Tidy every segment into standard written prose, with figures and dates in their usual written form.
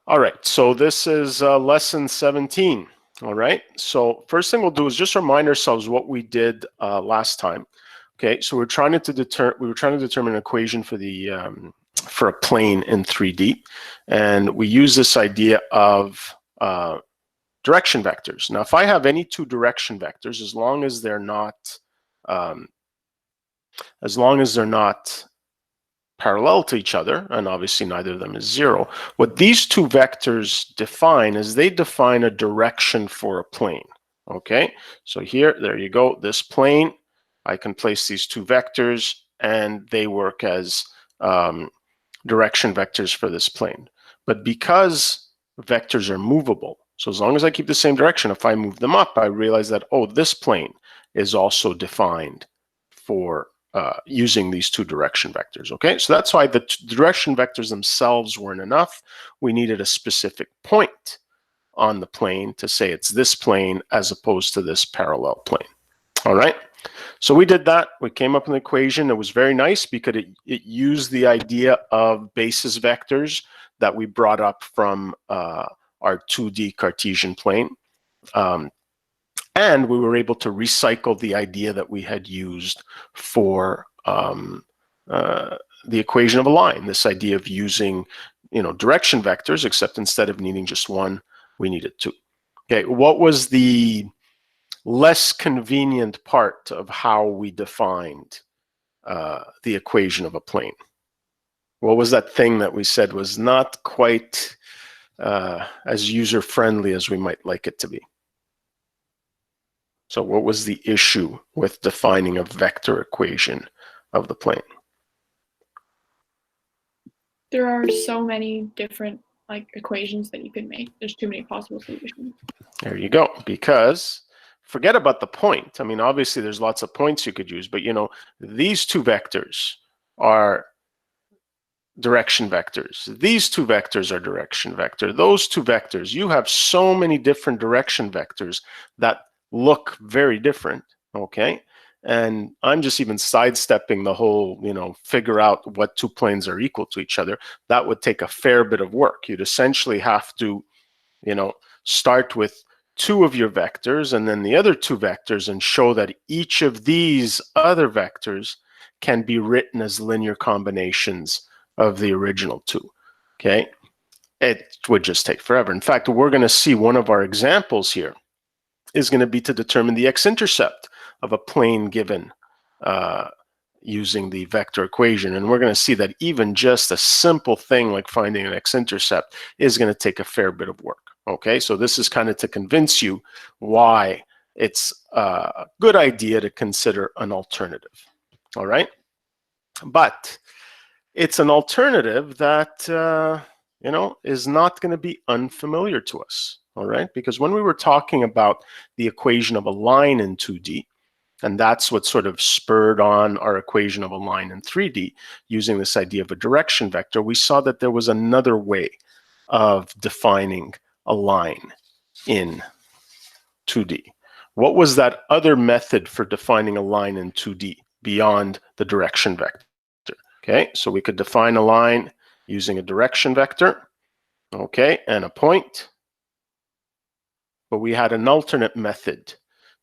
All right, so this is lesson 17. All right, so first thing we'll do is just remind ourselves what we did last time. Okay, so we were trying to determine an equation for the for a plane in 3D, and we use this idea of direction vectors. Now, if I have any two direction vectors, as long as they're not parallel to each other, and obviously neither of them is zero, what these two vectors define is they define a direction for a plane. Okay, so here, there you go, this plane, I can place these two vectors and they work as direction vectors for this plane. But because vectors are movable, so as long as I keep the same direction, if I move them up, I realize that, oh, this plane is also defined for using these two direction vectors. Okay, so that's why the direction vectors themselves weren't enough. We needed a specific point on the plane to say it's this plane as opposed to this parallel plane. All right, so we did that. We came up with an equation that was very nice because it used the idea of basis vectors that we brought up from our 2D Cartesian plane. And we were able to recycle the idea that we had used for the equation of a line, this idea of using, direction vectors, except instead of needing just one, we needed two. Okay, what was the less convenient part of how we defined the equation of a plane? What was that thing that we said was not quite as user-friendly as we might like it to be? So what was the issue with defining a vector equation of the plane? There are so many different equations that you could make. There's too many possible solutions. There you go. Because forget about the point. I mean, obviously there's lots of points you could use, but these two vectors are direction vectors. These two vectors are direction vector. Those two vectors, you have so many different direction vectors that look very different, okay? And I'm just even sidestepping the whole, figure out what two planes are equal to each other. That would take a fair bit of work. You'd essentially have to, start with two of your vectors and then the other two vectors and show that each of these other vectors can be written as linear combinations of the original two, okay? It would just take forever. In fact, we're going to see one of our examples here is going to be to determine the x-intercept of a plane given using the vector equation. And we're going to see that even just a simple thing like finding an x-intercept is going to take a fair bit of work. Okay, so this is kind of to convince you why it's a good idea to consider an alternative. All right, but it's an alternative that is not going to be unfamiliar to us. All right, because when we were talking about the equation of a line in 2D, and that's what sort of spurred on our equation of a line in 3D, using this idea of a direction vector, we saw that there was another way of defining a line in 2D. What was that other method for defining a line in 2D beyond the direction vector? Okay, so we could define a line using a direction vector, okay, and a point. But we had an alternate method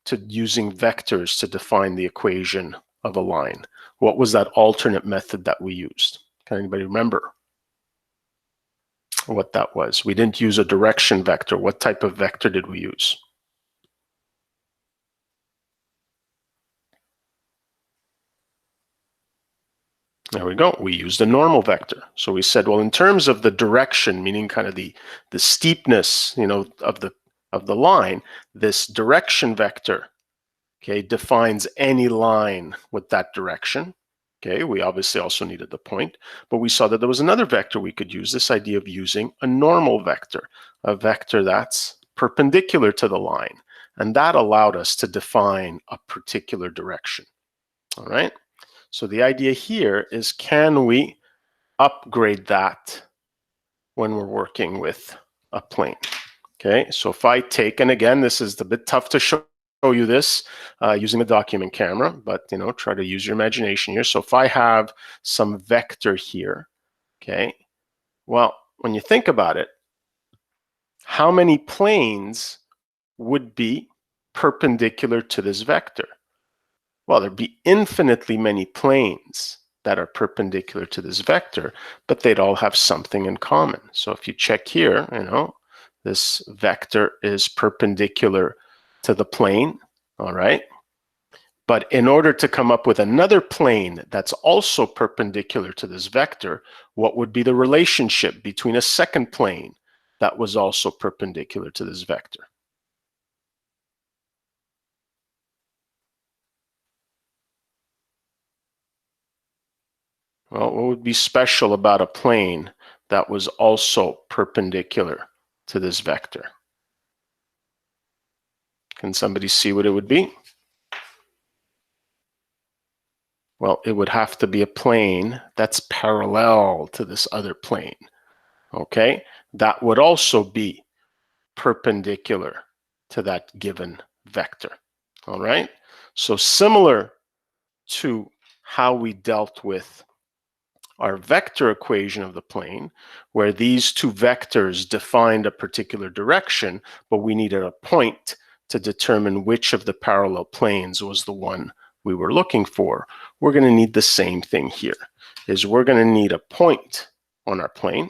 to using vectors to define the equation of a line. What was that alternate method that we used? Can anybody remember what that was? We didn't use a direction vector. What type of vector did we use? There we go. We used a normal vector. So we said, well, in terms of the direction, meaning kind of the steepness, of the line, this direction vector, okay, defines any line with that direction. Okay, we obviously also needed the point, but we saw that there was another vector we could use, this idea of using a normal vector, a vector that's perpendicular to the line. And that allowed us to define a particular direction. All right. So the idea here is, can we upgrade that when we're working with a plane? Okay, so if I take, and again, this is a bit tough to show you this using a document camera, but try to use your imagination here. So if I have some vector here, okay, well, when you think about it, how many planes would be perpendicular to this vector? Well, there'd be infinitely many planes that are perpendicular to this vector, but they'd all have something in common. So if you check here, this vector is perpendicular to the plane, all right? But in order to come up with another plane that's also perpendicular to this vector, what would be the relationship between a second plane that was also perpendicular to this vector? Well, what would be special about a plane that was also perpendicular to this vector? Can somebody see what it would be? Well, it would have to be a plane that's parallel to this other plane, okay? That would also be perpendicular to that given vector, all right? So similar to how we dealt with our vector equation of the plane, where these two vectors defined a particular direction, but we needed a point to determine which of the parallel planes was the one we were looking for. We're going to need the same thing here, is we're going to need a point on our plane,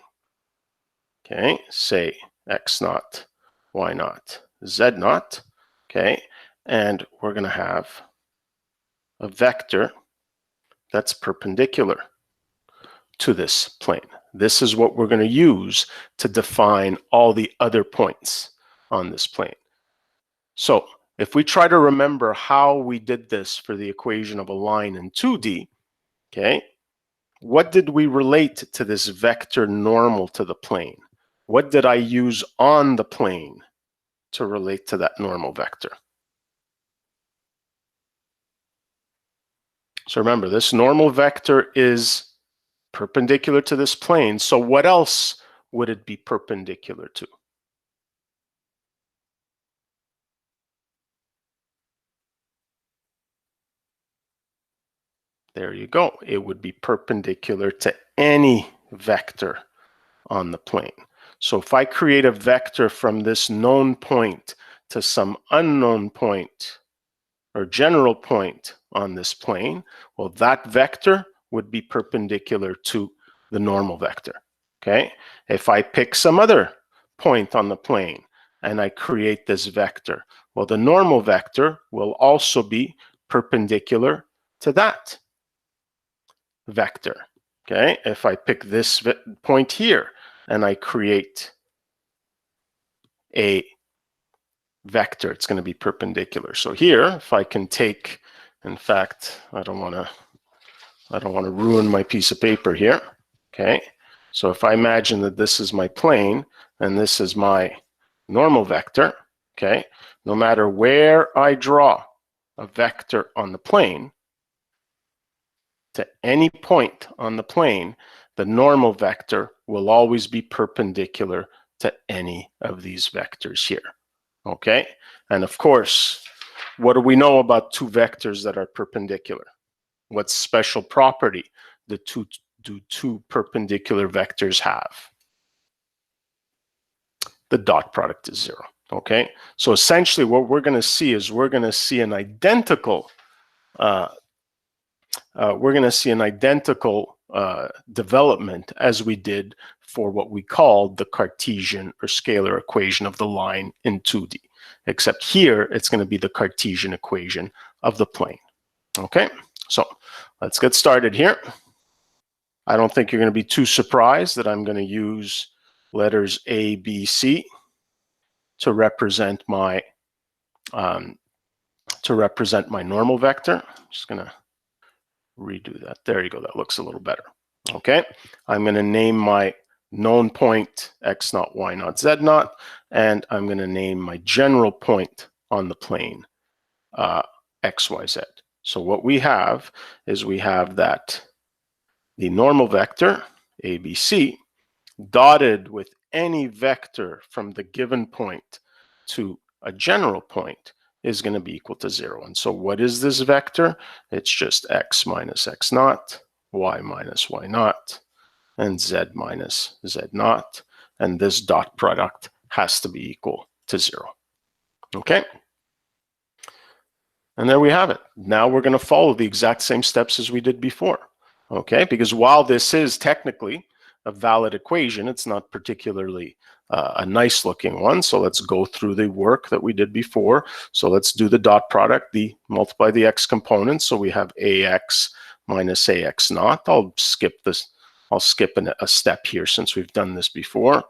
okay, say x naught, y naught, z naught, okay, and we're going to have a vector that's perpendicular to this plane. This is what we're going to use to define all the other points on this plane. So if we try to remember how we did this for the equation of a line in 2D, okay, what did we relate to this vector normal to the plane? What did I use on the plane to relate to that normal vector? So remember, this normal vector is perpendicular to this plane. So what else would it be perpendicular to? There you go. It would be perpendicular to any vector on the plane. So if I create a vector from this known point to some unknown point or general point on this plane, well, that vector would be perpendicular to the normal vector, okay? If I pick some other point on the plane and I create this vector, well, the normal vector will also be perpendicular to that vector, okay? If I pick this point here and I create a vector, it's going to be perpendicular. So here, if I can take, in fact, I don't want to ruin my piece of paper here, okay? So if I imagine that this is my plane and this is my normal vector, okay? No matter where I draw a vector on the plane, to any point on the plane, the normal vector will always be perpendicular to any of these vectors here, okay? And of course, what do we know about two vectors that are perpendicular? What special property do two perpendicular vectors have? The dot product is zero, okay? So essentially what we're going to see is we're going to see an identical development as we did for what we called the Cartesian or scalar equation of the line in 2D. Except here, it's going to be the Cartesian equation of the plane. Okay, so let's get started here. I don't think you're going to be too surprised that I'm going to use letters A, B, C to represent my normal vector. I'm just going to redo that. There you go. That looks a little better. Okay, I'm going to name my known point x naught, y naught, z naught, and I'm going to name my general point on the plane x, y, z. So what we have is we have that the normal vector ABC dotted with any vector from the given point to a general point is going to be equal to 0. And so what is this vector? It's just x minus x naught, y minus y naught, and z minus z naught. And this dot product has to be equal to 0. Okay? And there we have it. Now we're going to follow the exact same steps as we did before. Okay? Because while this is technically a valid equation, it's not particularly a nice looking one. So let's go through the work that we did before. So let's do the dot product, multiply the x components. So we have ax minus ax naught. I'll skip this. I'll skip a step here since we've done this before.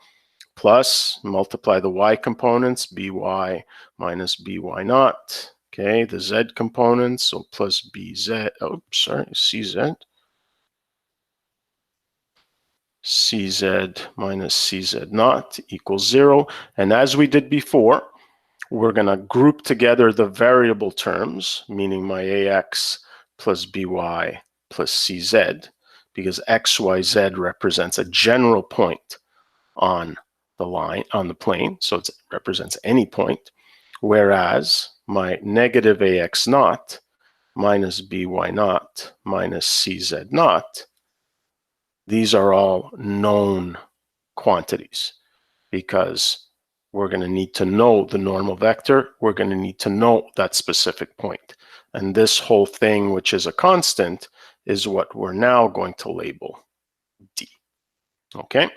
Plus multiply the y components, by minus by naught. Okay, the z components, so plus bz, cz. Cz minus cz naught equals 0. And as we did before, we're going to group together the variable terms, meaning my ax plus by plus cz, because x, y, z represents a general point on the line, on the plane, so it represents any point, whereas my negative ax naught minus by naught minus cz naught, these are all known quantities because we're going to need to know the normal vector. We're going to need to know that specific point. And this whole thing, which is a constant, is what we're now going to label d. Okay?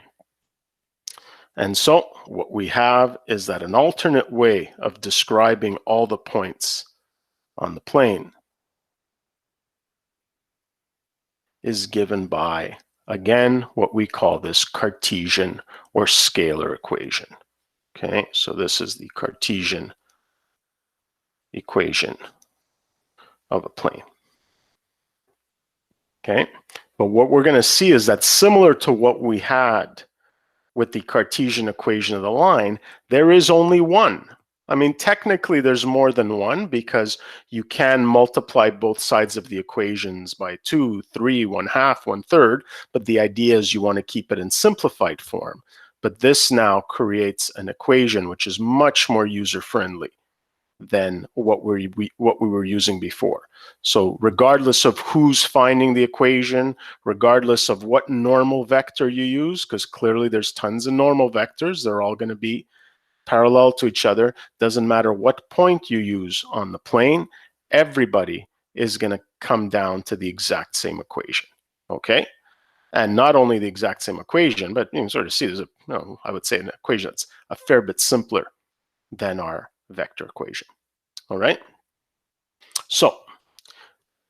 And so what we have is that an alternate way of describing all the points on the plane is given by, again, what we call this Cartesian or scalar equation. Okay, so this is the Cartesian equation of a plane. Okay, but what we're going to see is that similar to what we had with the Cartesian equation of the line, there is only one. I mean, technically there's more than one because you can multiply both sides of the equations by 2, 3, 1/2, 1/3, but the idea is you want to keep it in simplified form. But this now creates an equation which is much more user-friendly than what we were using before. So regardless of who's finding the equation, regardless of what normal vector you use, because clearly there's tons of normal vectors, they're all going to be parallel to each other. Doesn't matter what point you use on the plane, everybody is going to come down to the exact same equation. Okay? And not only the exact same equation, but you can sort of see there's I would say an equation that's a fair bit simpler than our vector equation. All right? So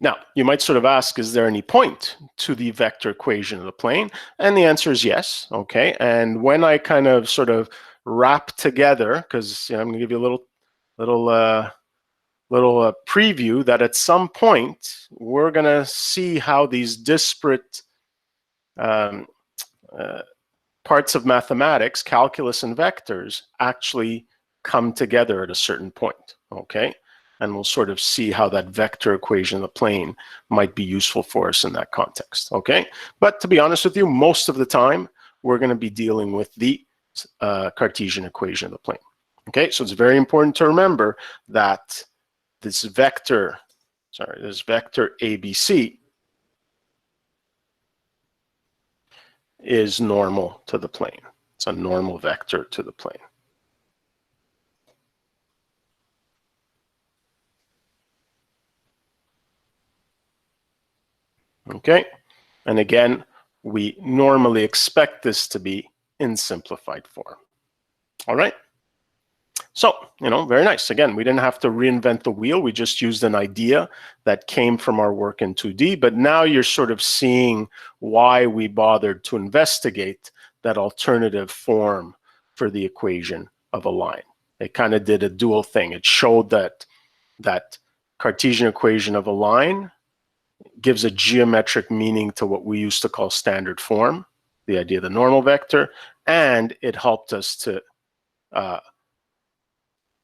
now you might sort of ask, is there any point to the vector equation of the plane? And the answer is yes. Okay. And when I kind of sort of wrap together, because I'm going to give you a little preview that at some point we're going to see how these disparate parts of mathematics, calculus and vectors, actually come together at a certain point. Okay. And we'll sort of see how that vector equation of the plane might be useful for us in that context. Okay. But to be honest with you, most of the time we're going to be dealing with the Cartesian equation of the plane. Okay, so it's very important to remember that this vector ABC is normal to the plane. It's a normal vector to the plane. Okay, and again, we normally expect this to be in simplified form. All right. So, very nice. Again, we didn't have to reinvent the wheel. We just used an idea that came from our work in 2D, but now you're sort of seeing why we bothered to investigate that alternative form for the equation of a line. It kind of did a dual thing. It showed that Cartesian equation of a line gives a geometric meaning to what we used to call standard form, the idea of the normal vector, and it helped us to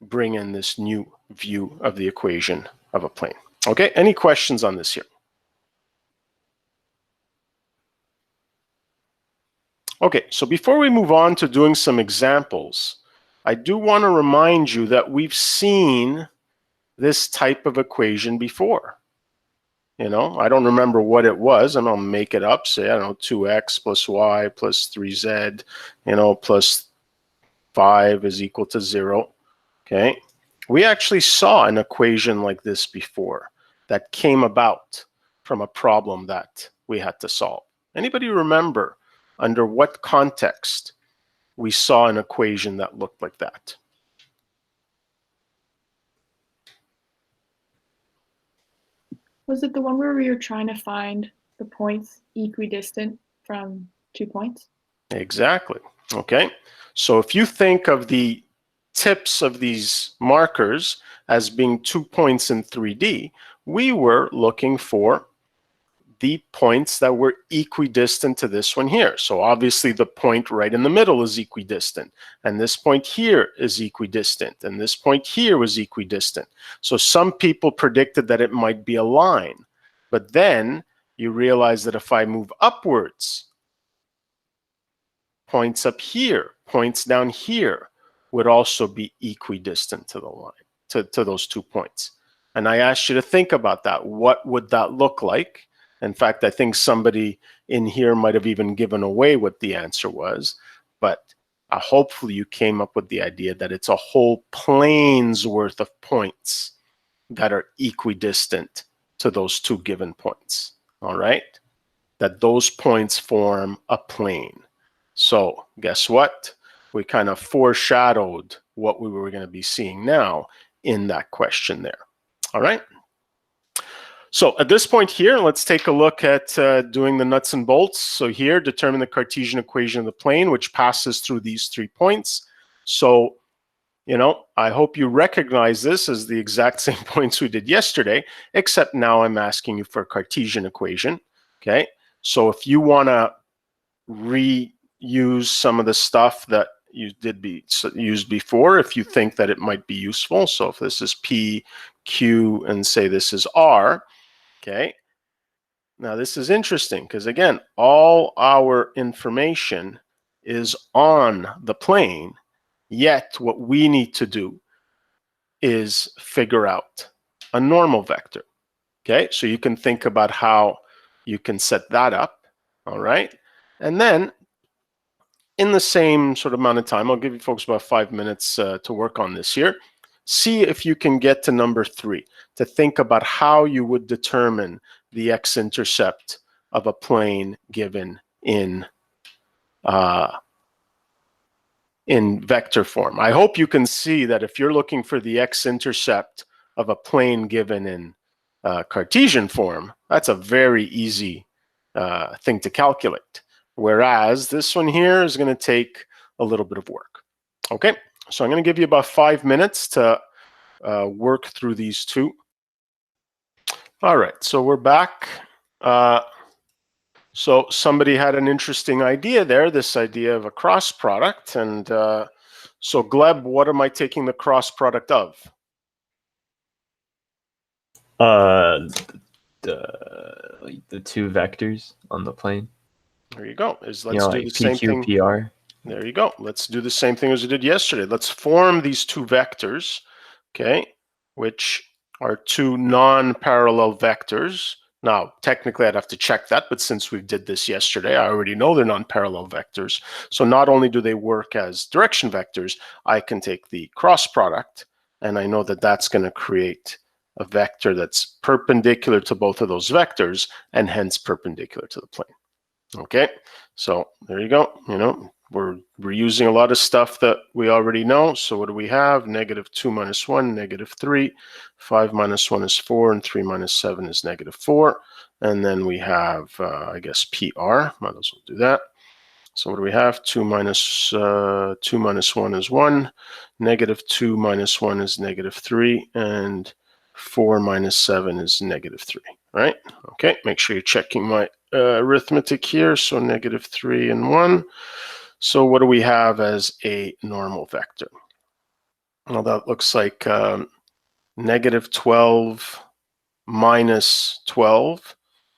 bring in this new view of the equation of a plane. Okay, any questions on this here? Okay, so before we move on to doing some examples, I do want to remind you that we've seen this type of equation before. I don't remember what it was, and I'll make it up, say, I don't know, 2x plus y plus 3z, plus 5 is equal to 0. Okay, we actually saw an equation like this before that came about from a problem that we had to solve. Anybody remember under what context we saw an equation that looked like that? Was it the one where we were trying to find the points equidistant from 2 points? Exactly. Okay, so if you think of the tips of these markers as being 2 points in 3D, we were looking for the points that were equidistant to this one here. So obviously the point right in the middle is equidistant, and this point here is equidistant, and this point here was equidistant. So some people predicted that it might be a line, but then you realize that if I move upwards, points up here, points down here would also be equidistant to the line, to those 2 points. And I asked you to think about that. What would that look like? In fact, I think somebody in here might have even given away what the answer was, but hopefully you came up with the idea that it's a whole plane's worth of points that are equidistant to those 2 given points, all right? That those points form a plane. So guess what? We kind of foreshadowed what we were going to be seeing now in that question there, all right? So at this point here, let's take a look at doing the nuts and bolts. So here, determine the Cartesian equation of the plane, which passes through these 3 points. So, you know, I hope you recognize this as the exact same points we did yesterday, except now I'm asking you for a Cartesian equation, okay? So if you want to reuse some of the stuff that you did used before, if you think that it might be useful. So if this is P, Q, and say this is R, okay. Now this is interesting because again, all our information is on the plane, yet what we need to do is figure out a normal vector. Okay, so you can think about how you can set that up, all right? And then in the same sort of amount of time, I'll give you folks about 5 minutes to work on this here. See if you can get to number 3, to think about how you would determine the x-intercept of a plane given in vector form. I hope you can see that if you're looking for the x-intercept of a plane given in Cartesian form, that's a very easy thing to calculate. Whereas this one here is going to take a little bit of work. Okay, so I'm going to give you about 5 minutes to work through these two. All right, so we're back. So somebody had an interesting idea there, this idea of a cross product. And so Gleb, what am I taking the cross product of? The 2 vectors on the plane. There you go. Let's do like the same thing. PQ, PR. There you go. Let's do the same thing as we did yesterday. Let's form these 2 vectors, okay, which are 2 non-parallel vectors. Now, technically, I'd have to check that, but since we did this yesterday, I already know they're non-parallel vectors. So not only do they work as direction vectors, I can take the cross product, and I know that that's going to create a vector that's perpendicular to both of those vectors, and hence perpendicular to the plane. Okay, so there you go. You know, we're using a lot of stuff that we already know. So what do we have? -2 minus 1, -3. 5 minus 1 is 4, and 3 minus 7 is -4. And then we have, I guess, PR. Might as well do that. So what do we have? 2 minus 1 is 1. -2 minus 1 is -3. And 4 minus 7 is -3, right? Okay, make sure you're checking my arithmetic here. So -3 and 1. So what do we have as a normal vector? Well, that looks like -12 minus 12.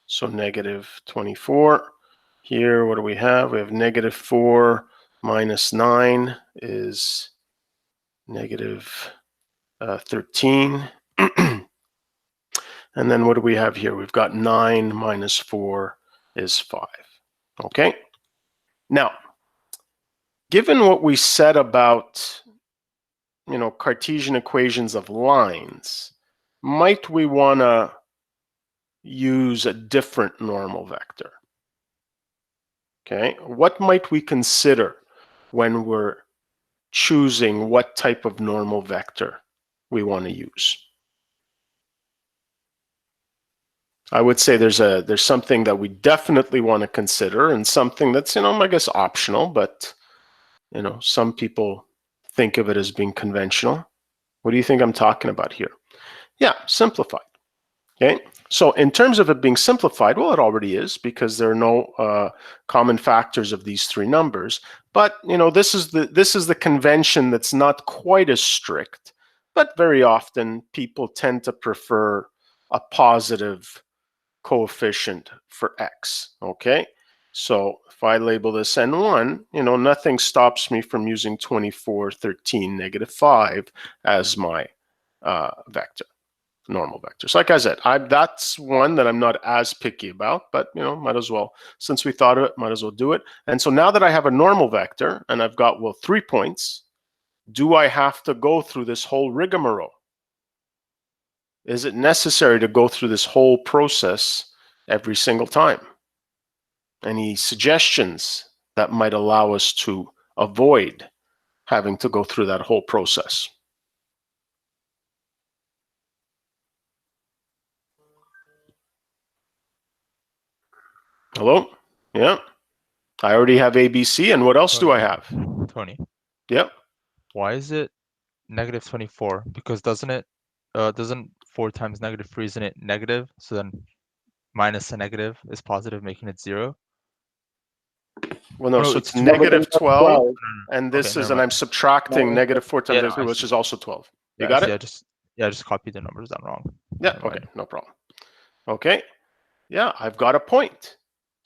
So -24. Here, what do we have? We have -4 minus 9 is -13. And then what do we have here? We've got 9 minus 4 is 5. Okay. Now, given what we said about, Cartesian equations of lines, might we want to use a different normal vector? Okay, what might we consider when we're choosing what type of normal vector we want to use? I would say there's something that we definitely want to consider, and something that's, I guess optional, but some people think of it as being conventional. What do you think I'm talking about here? Yeah, simplified. Okay, so in terms of it being simplified, well, it already is, because there are no common factors of these three numbers. But this is the convention that's not quite as strict, but very often people tend to prefer a positive coefficient for x. Okay, so if I label this n1, nothing stops me from using 24, 13, -5 as my vector, normal vector. So like I said, that's one that I'm not as picky about, but might as well, since we thought of it, might as well do it. And so now that I have a normal vector and I've got, well, 3 points, do I have to go through this whole rigmarole? Is it necessary to go through this whole process every single time? Any suggestions that might allow us to avoid having to go through that whole process? Hello? Yeah. I already have ABC, and what else do I have? Tony, Yep. why is it -24? Because doesn't 4 times -3, isn't it negative? So then minus a negative is positive, making it 0. Well, no, Oh, no, so it's it's -12, and Okay, this is, never and mind. I'm subtracting -4 times Yeah, no, -3, I which see. is also 12. You Yeah, got I see. it? I just copied the numbers down wrong. Yeah, Never okay, mind. no problem. Okay, yeah, I've got a point.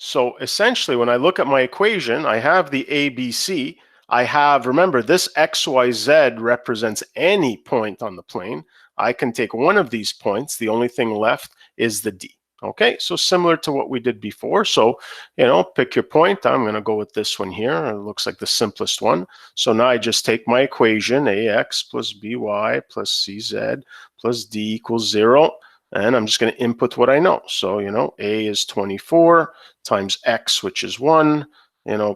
So essentially, when I look at my equation, I have the ABC. I have, remember, this XYZ represents any point on the plane. I can take one of these points. The only thing left is the D. Okay, so similar to what we did before. So, pick your point. I'm going to go with this one here. It looks like the simplest one. So now I just take my equation, AX plus BY plus CZ plus D equals 0. And I'm just going to input what I know. So, A is 24 times X, which is 1,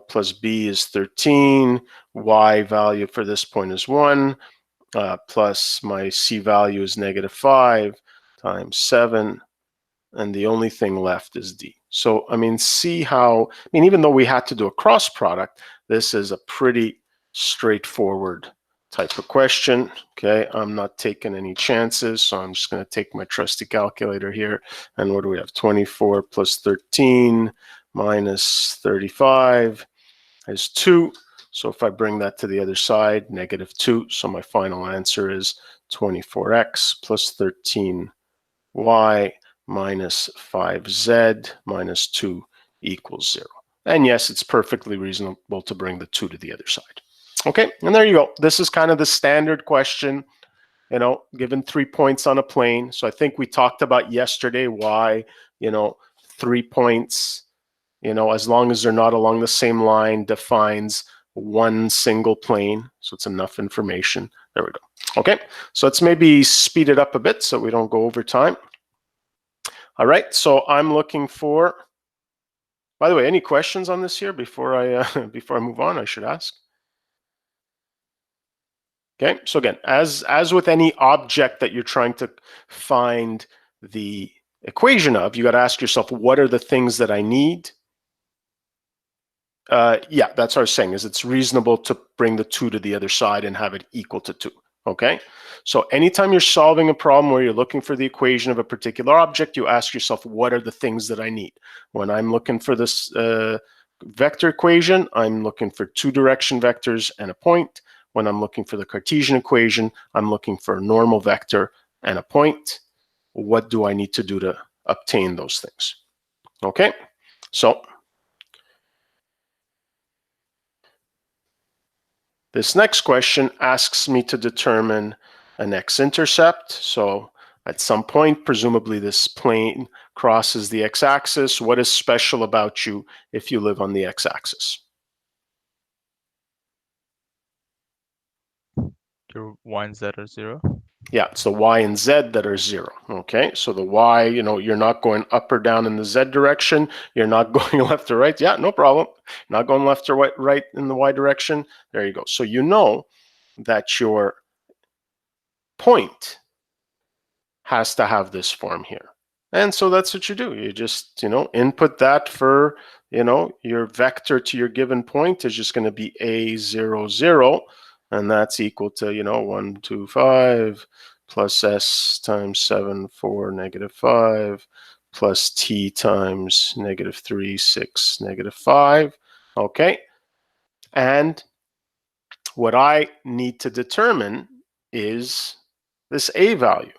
plus B is 13. Y value for this point is 1, plus my C value is -5 times 7. And the only thing left is D. So, see how, even though we had to do a cross product, this is a pretty straightforward type of question. Okay, I'm not taking any chances, so I'm just going to take my trusty calculator here. And what do we have? 24 plus 13 minus 35 is 2. So if I bring that to the other side, -2. So my final answer is 24x plus 13y minus 5z minus 2 equals 0. And yes, it's perfectly reasonable to bring the 2 to the other side. Okay, and there you go. This is kind of the standard question, given 3 points on a plane. So I think we talked about yesterday why, 3 points, as long as they're not along the same line, defines one single plane. So it's enough information. There we go. Okay, so let's maybe speed it up a bit so we don't go over time. All right, so I'm looking for, by the way, any questions on this here before I before I move on, I should ask. Okay, so again, as with any object that you're trying to find the equation of, you got to ask yourself, what are the things that I need? Yeah, that's what I was saying, is it's reasonable to bring the 2 to the other side and have it equal to 2. Okay, so anytime you're solving a problem where you're looking for the equation of a particular object, you ask yourself, what are the things that I need? When I'm looking for this vector equation, I'm looking for 2 direction vectors and a point. When I'm looking for the Cartesian equation, I'm looking for a normal vector and a point. What do I need to do to obtain those things? Okay, so this next question asks me to determine an x-intercept. So at some point, presumably this plane crosses the x-axis. What is special about you if you live on the x-axis? your y and z are 0. Yeah, it's the y and z that are 0. Okay, so the y, you're not going up or down in the z direction. You're not going left or right. Yeah, no problem. Not going left or right in the y direction. There you go. So you know that your point has to have this form here. And so that's what you do. You just, input that for, your vector to your given point is just going to be a0, 0. And that's equal to, 1, 2, 5 plus s times 7, 4, negative 5 plus t times negative 3, 6, negative 5. Okay. And what I need to determine is this a value.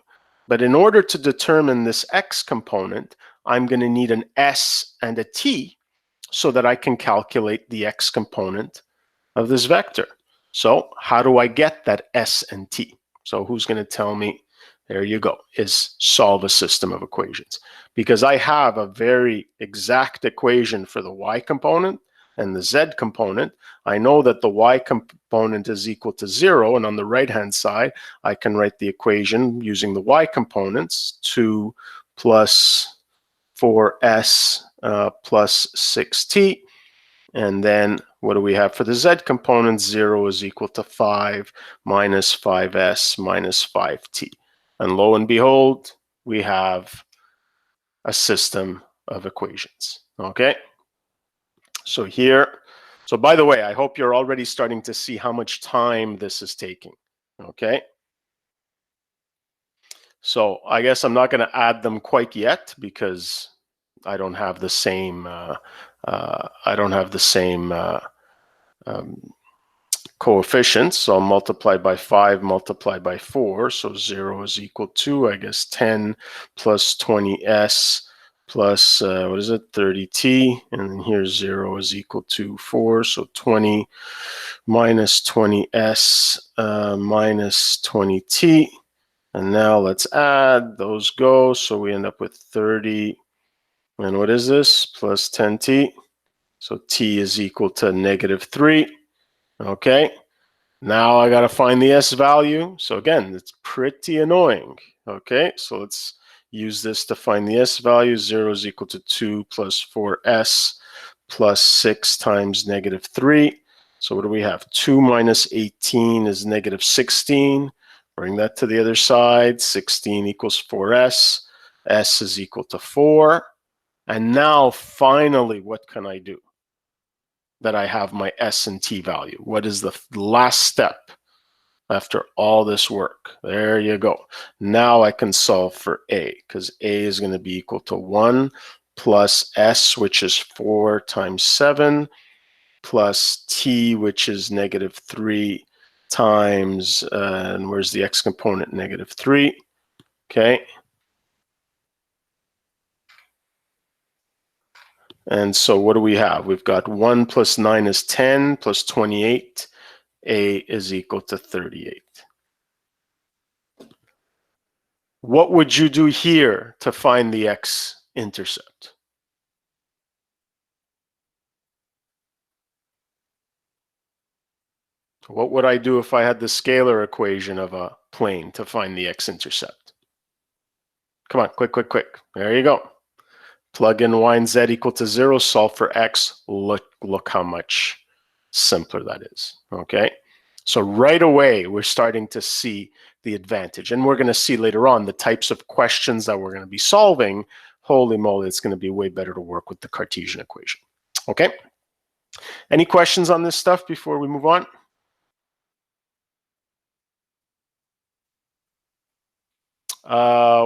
But in order to determine this x component, I'm going to need an s and a t so that I can calculate the x component of this vector. So how do I get that s and t? So who's going to tell me? There you go, is solve a system of equations. Because I have a very exact equation for the y component and the z component. I know that the y component is equal to 0, and on the right-hand side, I can write the equation using the y components, 2 plus 4s plus 6t. And then what do we have for the z component? 0 is equal to 5 minus 5s minus 5t. And lo and behold, we have a system of equations. Okay? So here, so by the way, I hope you're already starting to see how much time this is taking. Okay? So I guess I'm not going to add them quite yet because I don't have the same coefficients. So I'll multiply by 5, multiply by 4. So 0 is equal to, I guess, 10 plus 20s plus, 30t. And then here 0 is equal to 4. So 20 minus 20s minus 20t. And now let's add, those go. So we end up with 30. And what is this? Plus 10t. So t is equal to negative 3. Okay. Now I got to find the s value. So again, it's pretty annoying. Okay. So let's use this to find the s value. 0 is equal to 2 plus 4s plus 6 times negative 3. So what do we have? 2 minus 18 is negative 16. Bring that to the other side. 16 equals 4s. S is equal to 4. And now finally, what can I do? That I have my s and t value. What is the last step after all this work? There you go. Now I can solve for a, because a is going to be equal to 1 plus s, which is 4 times 7, plus t, which is negative 3 times, and where's the x component? Negative 3. Okay. And so what do we have? We've got 1 plus 9 is 10 plus 28. A is equal to 38. What would you do here to find the x-intercept? What would I do if I had the scalar equation of a plane to find the x-intercept? Come on, quick, quick, quick. There you go. Plug in y and z equal to 0, solve for x. Look how much simpler that is. Okay. So right away, we're starting to see the advantage. And we're going to see later on the types of questions that we're going to be solving. Holy moly, it's going to be way better to work with the Cartesian equation. Okay? Any questions on this stuff before we move on?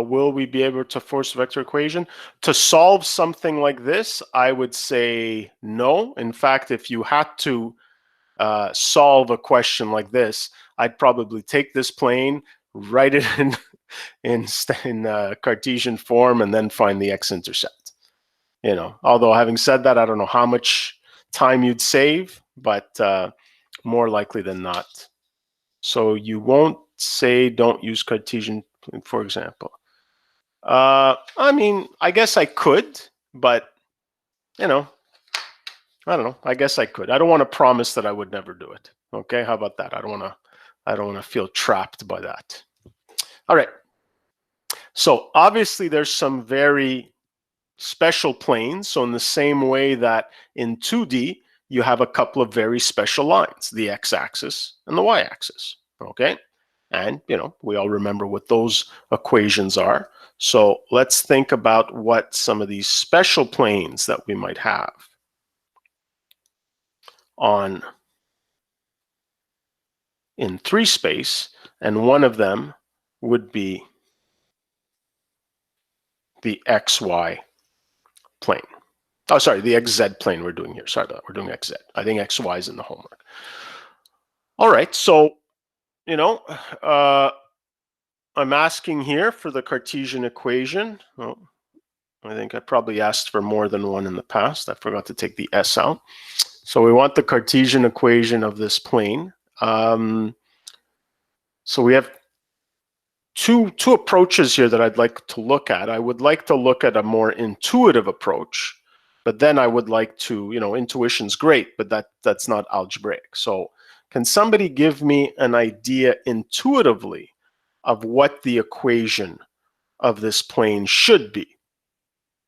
Will we be able to force a vector equation? To solve something like this, I would say no. In fact, if you had to solve a question like this, I'd probably take this plane, write it in Cartesian form, and then find the x-intercept. Although having said that, I don't know how much time you'd save, but more likely than not. So you won't say don't use Cartesian, for example. I mean, I guess I could, but I don't know. I guess I could. I don't want to promise that I would never do it. Okay, how about that? I don't want I don't want to feel trapped by that. All right. So obviously there's some very special planes. So in the same way that in 2D, you have a couple of very special lines, the x-axis and the y-axis, okay? And, you know, we all remember what those equations are. So let's think about what some of these special planes that we might have on in 3 space, and one of them would be the xy plane. Oh, sorry, the xz plane we're doing here. Sorry about that. We're doing xz. I think xy is in the homework. All right, so, you know, I'm asking here for the Cartesian equation. Oh, I think I probably asked for more than one in the past. I forgot to take the s out. So we want the Cartesian equation of this plane. So we have two approaches here that I'd like to look at. I would like to look at a more intuitive approach, but then I would like to, you know, intuition's great, but that's not algebraic. So can somebody give me an idea intuitively of what the equation of this plane should be?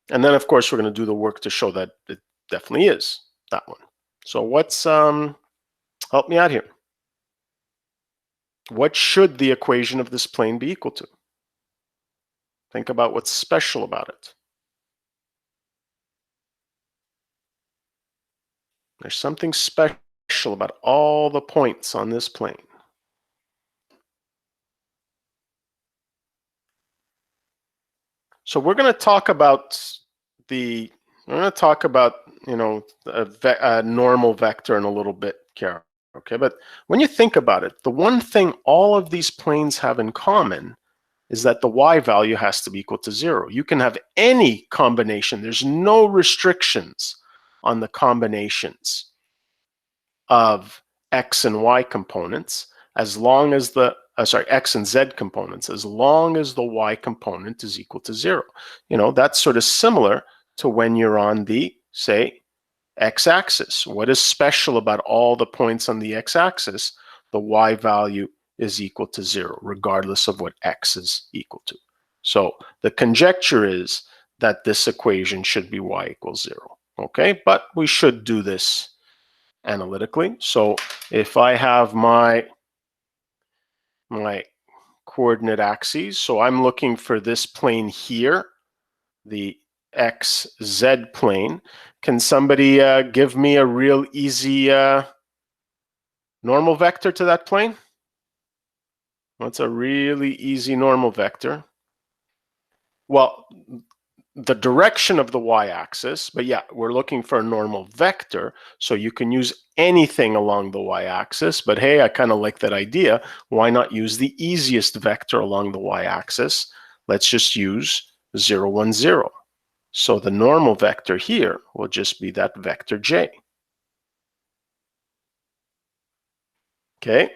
And then, of course, we're going to do the work to show that it definitely is that one. So what's, help me out here. What should the equation of this plane be equal to? Think about what's special about it. There's something special about all the points on this plane. So we're going to talk about you know, a normal vector in a little bit, Kara. Okay, but when you think about it, the one thing all of these planes have in common is that the y value has to be equal to 0. You can have any combination. There's no restrictions on the combinations of x and y components as long as the x and z components, as long as the y component is equal to 0. You know, that's sort of similar to when you're on the, say, x-axis. What is special about all the points on the x-axis? The y value is equal to 0, regardless of what x is equal to. So the conjecture is that this equation should be y equals 0. Okay, but we should do this analytically. So if I have my coordinate axes, so I'm looking for this plane here, the xz plane. Can somebody give me a real easy normal vector to that plane? What's a really easy normal vector? Well, the direction of the y-axis, but yeah, we're looking for a normal vector, so you can use anything along the y-axis, but hey, I kind of like that idea. Why not use the easiest vector along the y-axis? Let's just use 0, 1, 0. So the normal vector here will just be that vector j. Okay.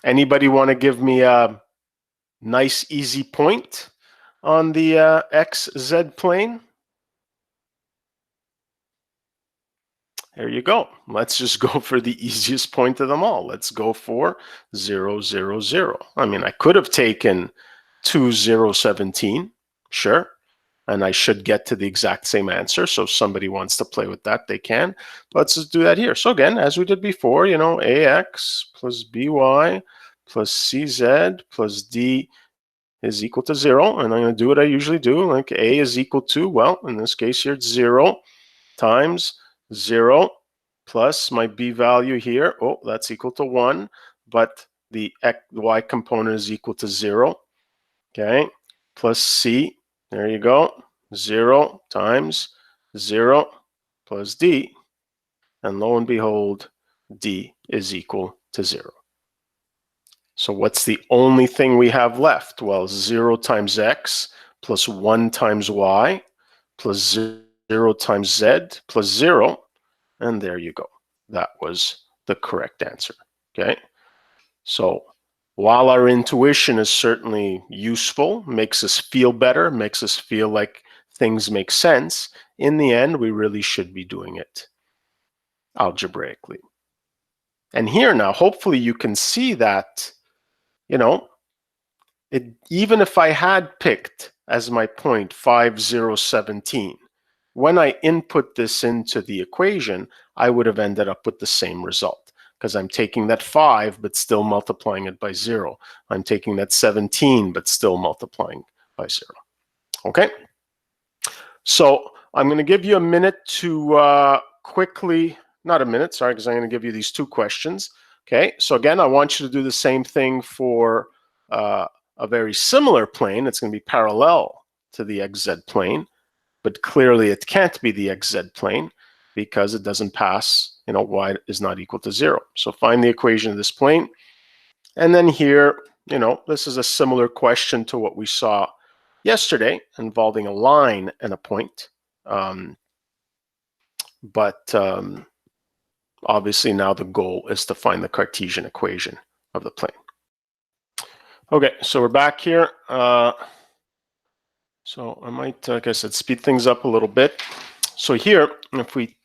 Anybody want to give me a nice easy point on the xz plane? There you go. Let's just go for the easiest point of them all. Let's go for 0, 0, 0. I mean, I could have taken 2, 0, 17, sure, and I should get to the exact same answer. So if somebody wants to play with that, they can. Let's just do that here. So again, as we did before, you know, ax plus by plus cz plus d is equal to 0. And I'm going to do what I usually do. Like a is equal to, well, in this case here, it's 0 times 0 plus my b value here. Oh, that's equal to 1. But the y component is equal to 0. Okay, plus c. There you go. 0 times 0 plus d. And lo and behold, d is equal to 0. So what's the only thing we have left? Well, 0 times x plus 1 times y plus 0 times z plus 0. And there you go. That was the correct answer. Okay. So while our intuition is certainly useful, makes us feel better, makes us feel like things make sense, in the end, we really should be doing it algebraically. And here now, hopefully you can see that, you know, even if I had picked as my point 5, 0, 17, when I input this into the equation, I would have ended up with the same result, because I'm taking that 5 but still multiplying it by 0. I'm taking that 17 but still multiplying by 0. Okay? So I'm going to give you a minute to quickly, not a minute, sorry, because I'm going to give you these two questions. Okay, so again, I want you to do the same thing for a very similar plane. It's going to be parallel to the XZ plane, but clearly it can't be the XZ plane because it doesn't pass, you know, y is not equal to 0. So find the equation of this plane. And then here, you know, this is a similar question to what we saw yesterday involving a line and a point. But obviously now the goal is to find the Cartesian equation of the plane. Okay, so we're back here. So I might, like I said, speed things up a little bit. So here, if we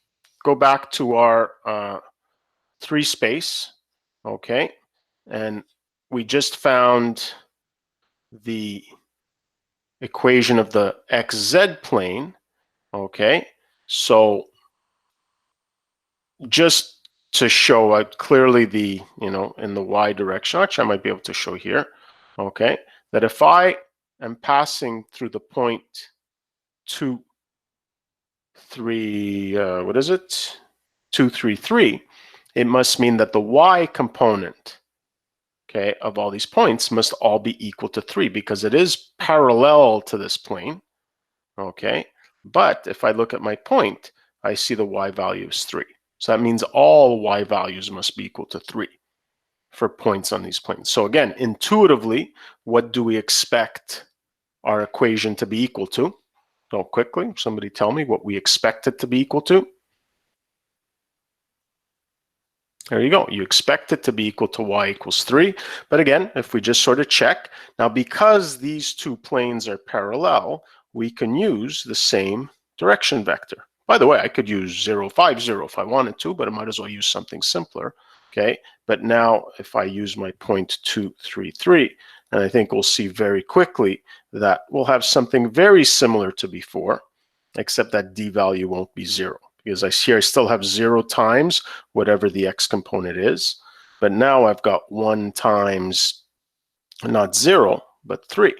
go back to our 3 space, okay, and we just found the equation of the XZ plane, okay, so just to show clearly the, you know, in the y direction, actually I might be able to show here, okay, that if I am passing through the point 2, 3, what is it? 2, 3, 3, it must mean that the y component, okay, of all these points must all be equal to 3 because it is parallel to this plane, okay? But if I look at my point, I see the y value is 3. So that means all y values must be equal to 3 for points on these planes. So again, intuitively, what do we expect our equation to be equal to? So quickly, somebody tell me what we expect it to be equal to. There you go. You expect it to be equal to y equals 3. But again, if we just sort of check, now because these two planes are parallel, we can use the same direction vector. By the way, I could use 0, 5, 0 if I wanted to, but I might as well use something simpler. Okay, but now if I use my point 2, 3, 3, and I think we'll see very quickly that we'll have something very similar to before, except that d value won't be 0. Because I still have 0 times whatever the x component is. But now I've got 1 times, not 0, but 3.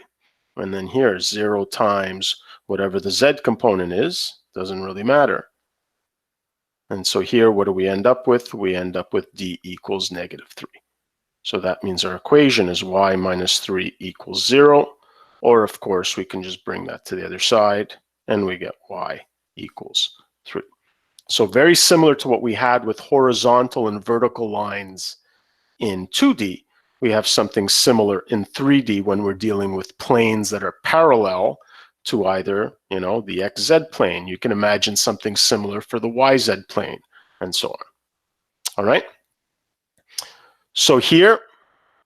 And then here, 0 times whatever the z component is, doesn't really matter. And so here, what do we end up with? We end up with d equals -3. So that means our equation is y minus 3 equals 0. Or of course, we can just bring that to the other side, and we get y equals 3. So very similar to what we had with horizontal and vertical lines in 2D, we have something similar in 3D when we're dealing with planes that are parallel to either, you know, the XZ plane. You can imagine something similar for the YZ plane and so on. All right. So here,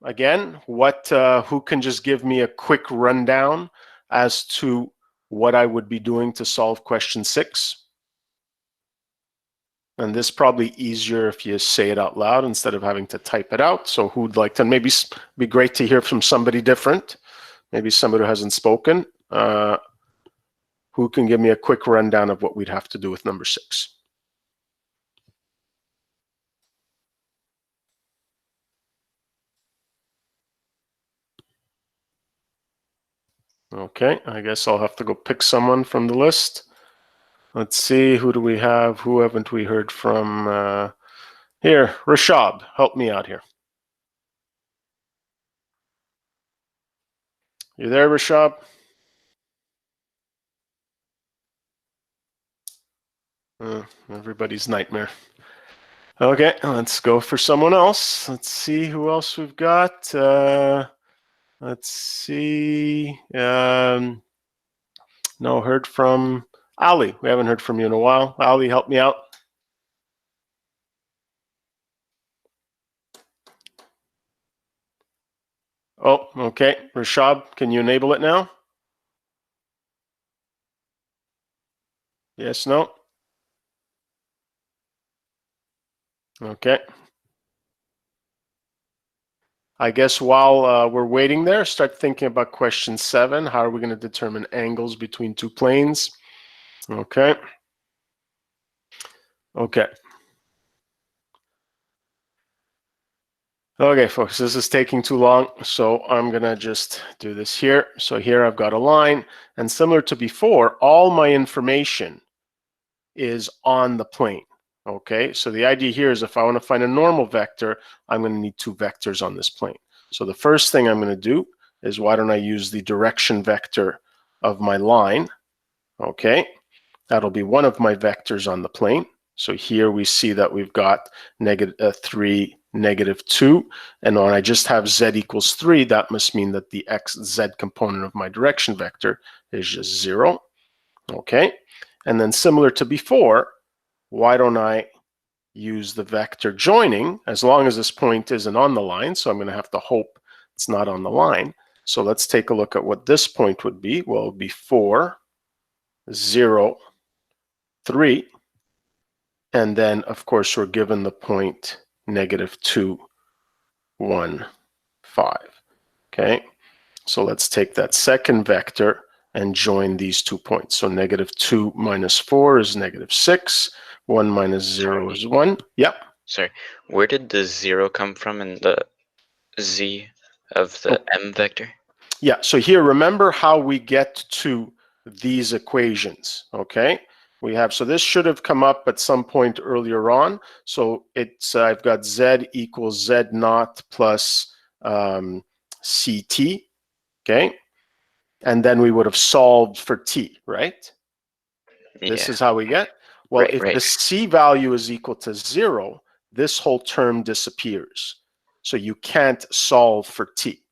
again, who can just give me a quick rundown as to what I would be doing to solve question 6? And this is probably easier if you say it out loud instead of having to type it out. So who'd like to, maybe be great to hear from somebody different, maybe somebody who hasn't spoken. Who can give me a quick rundown of what we'd have to do with number 6? Okay, I guess I'll have to go pick someone from the list. Let's see, who do we have? Who haven't we heard from? Here, Rashab, help me out here. You there, Rashab? Everybody's nightmare. Okay, let's go for someone else. Let's see who else we've got. Let's see. No, heard from Ali. We haven't heard from you in a while. Ali, help me out. Oh, okay. Rashab, can you enable it now? Yes, no? Okay. I guess while we're waiting there, start thinking about question 7. How are we going to determine angles between two planes? Okay. Okay. Okay, folks, this is taking too long, so I'm going to just do this here. So here I've got a line, and similar to before, all my information is on the plane. Okay, so the idea here is if I want to find a normal vector, I'm going to need two vectors on this plane. So the first thing I'm going to do is, why don't I use the direction vector of my line? Okay, that'll be one of my vectors on the plane. So here we see that we've got -3, -2, and when I just have z equals 3, that must mean that the z component of my direction vector is just 0. Okay, and then similar to before, why don't I use the vector joining, as long as this point isn't on the line, so I'm going to have to hope it's not on the line. So let's take a look at what this point would be. Well, it would be 4, 0, 3, and then of course we're given the point -2, 1, 5. Okay, so let's take that second vector and join these 2 points. So -2 minus 4 is -6. 1 minus 0 is 1. Yep. Sorry, where did the 0 come from in the z of the m vector? Yeah, so here, remember how we get to these equations, okay? We have, so this should have come up at some point earlier on. So it's, I've got z equals z naught plus ct, okay? And then we would have solved for t, right? This is how we get. Well, Right, if right. the c value is equal to 0, this whole term disappears. So you can't solve for t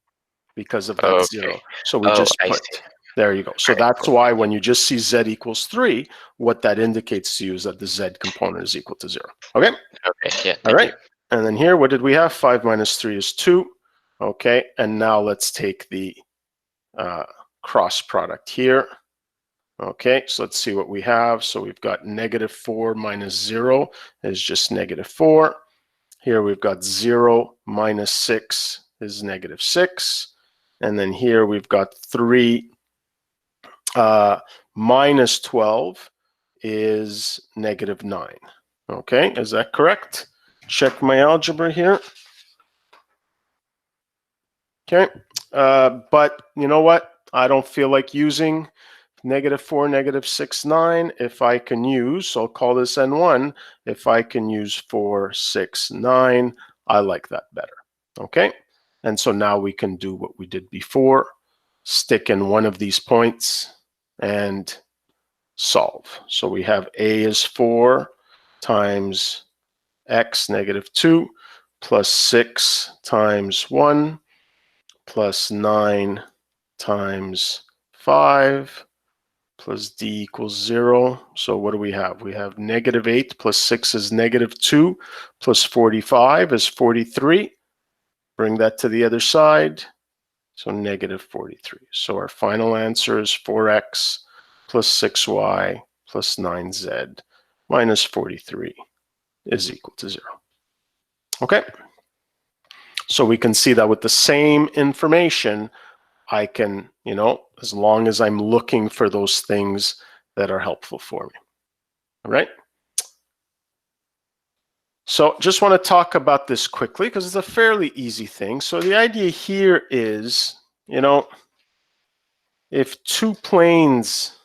because of that Okay. 0. So we Oh, just I put, see. there you go. So Right, that's cool. why when you just see z equals 3, what that indicates to you is that the z component is equal to 0. Okay? Okay, yeah, All thank right. you. And then here, what did we have? 5 minus 3 is 2. Okay. And now let's take the cross product here. Okay, so let's see what we have. So we've got -4 minus 0 is just -4. Here we've got 0 minus 6 is -6. And then here we've got 3 minus 12 is -9. Okay, is that correct? Check my algebra here. Okay, but you know what? I don't feel like using -4, -6, 9. If I can use, so I'll call this N1, if I can use 4, 6, 9, I like that better. Okay, and so now we can do what we did before, stick in one of these points and solve. So we have a is 4 times x -2 plus 6 times 1 plus 9 times 5 plus d equals 0. So what do we have? We have -8 plus 6 is -2 plus 45 is 43. Bring that to the other side. So -43. So our final answer is 4x plus 6y plus 9z minus 43 is equal to 0. Okay. So we can see that with the same information, I can, you know, as long as I'm looking for those things that are helpful for me. All right. So just want to talk about this quickly because it's a fairly easy thing. So the idea here is, you know, if two planes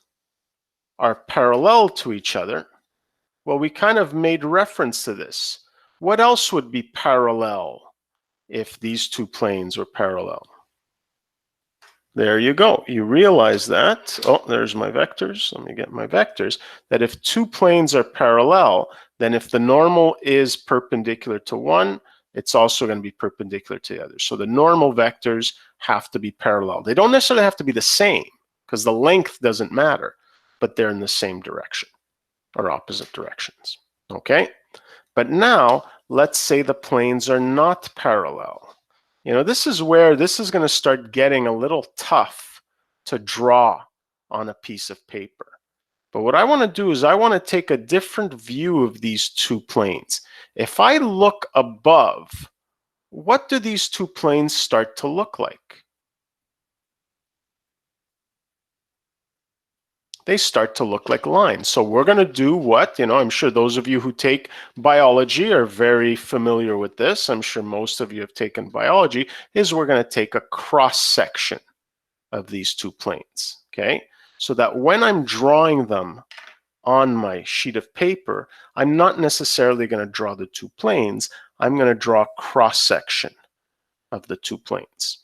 are parallel to each other, well, we kind of made reference to this. What else would be parallel if these two planes were parallel? There you go. You realize that, oh, there's my vectors. Let me get my vectors. That if two planes are parallel, then if the normal is perpendicular to one, it's also going to be perpendicular to the other. So the normal vectors have to be parallel. They don't necessarily have to be the same because the length doesn't matter, but they're in the same direction or opposite directions. Okay? But now, let's say the planes are not parallel. You know, this is where this is going to start getting a little tough to draw on a piece of paper. But what I want to do is I want to take a different view of these two planes. If I look above what do these two planes start to look like? They start to look like lines. So we're going to do what, I'm sure those of you who take biology are very familiar with this. I'm sure most of you have taken biology, is we're going to take a cross section of these two planes, okay? So that when I'm drawing them on my sheet of paper, I'm not necessarily going to draw the two planes. I'm going to draw a cross section of the two planes.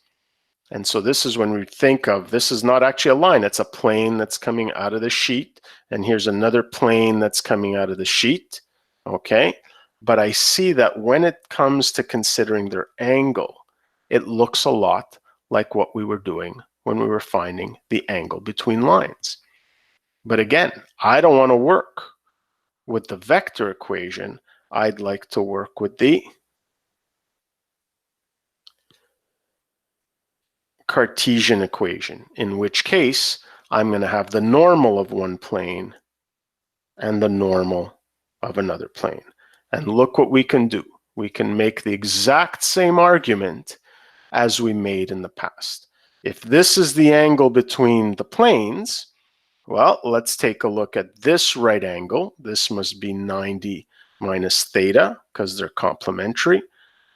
And so this is when we think of, this is not actually a line, it's a plane that's coming out of the sheet. And here's another plane that's coming out of the sheet, okay? But I see that when it comes to considering their angle, it looks a lot like what we were doing when we were finding the angle between lines. But again, I don't want to work with the vector equation. I'd like to work with the Cartesian equation, in which case I'm going to have the normal of one plane and the normal of another plane. And look what we can do. We can make the exact same argument as we made in the past. If this is the angle between the planes, well, let's take a look at this right angle. This must be 90 minus theta because they're complementary.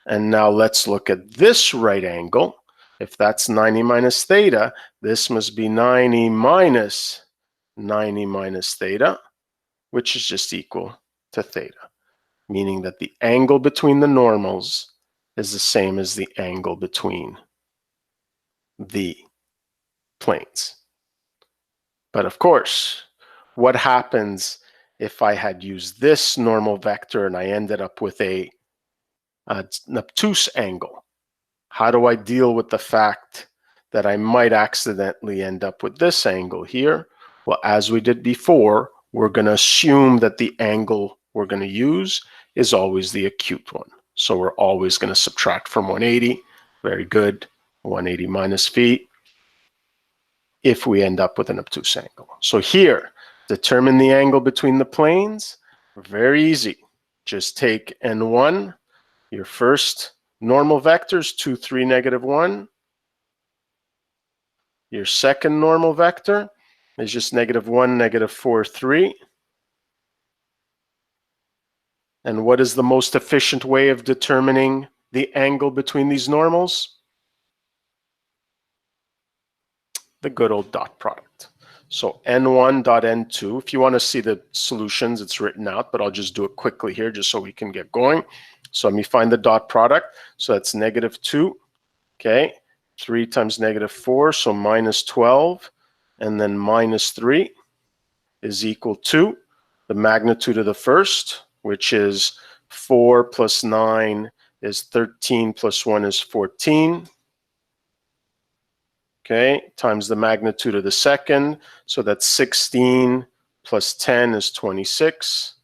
And now let's look at this right angle. If that's 90 minus theta, this must be 90 minus theta, which is just equal to theta, meaning that the angle between the normals is the same as the angle between the planes. But of course, what happens if I had used this normal vector and I ended up with an obtuse angle? How do I deal with the fact that I might accidentally end up with this angle here? Well, as we did before, we're going to assume that the angle we're going to use is always the acute one. So we're always going to subtract from 180. Very good. 180 minus phi if we end up with an obtuse angle. So here, determine the angle between the planes. Very easy. Just take n1, your first normal vectors, 2, 3, -1. Your second normal vector is just -1, -4, 3. And what is the most efficient way of determining the angle between these normals? The good old dot product. So n1 dot n2, if you want to see the solutions, it's written out, but I'll just do it quickly here just so we can get going. So let me find the dot product. So that's -2, okay? 3 times -4, so -12, and then -3 is equal to the magnitude of the first, which is 4 plus 9 is 13 plus 1 is 14. Okay, times the magnitude of the second, so that's 16 plus 10 is 26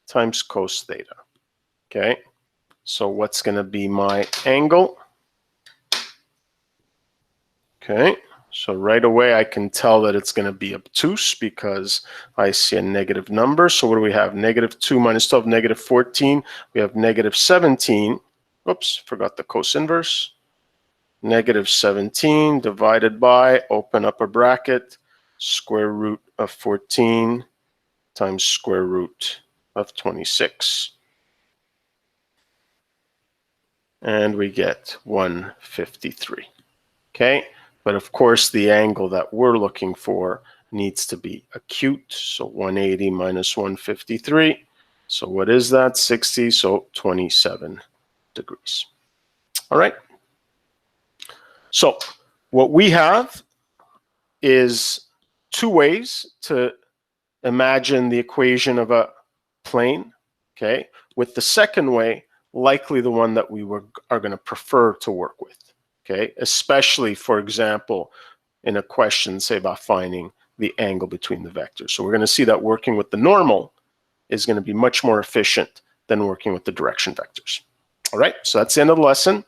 times cos theta. Okay, so what's going to be my angle? Okay, so right away I can tell that it's going to be obtuse because I see a negative number. So what do we have? -2 minus 12, -14. We have -17. Oops, forgot the cos inverse. -17 divided by, open up a bracket, square root of 14 times square root of 26. And we get 153. Okay, but of course the angle that we're looking for needs to be acute. So 180 minus 153. So what is that? 60, so 27 degrees. All right. So what we have is two ways to imagine the equation of a plane, okay? With the second way, likely the one that we are going to prefer to work with, okay? Especially, for example, in a question, say, about finding the angle between the vectors. So we're going to see that working with the normal is going to be much more efficient than working with the direction vectors. All right, so that's the end of the lesson.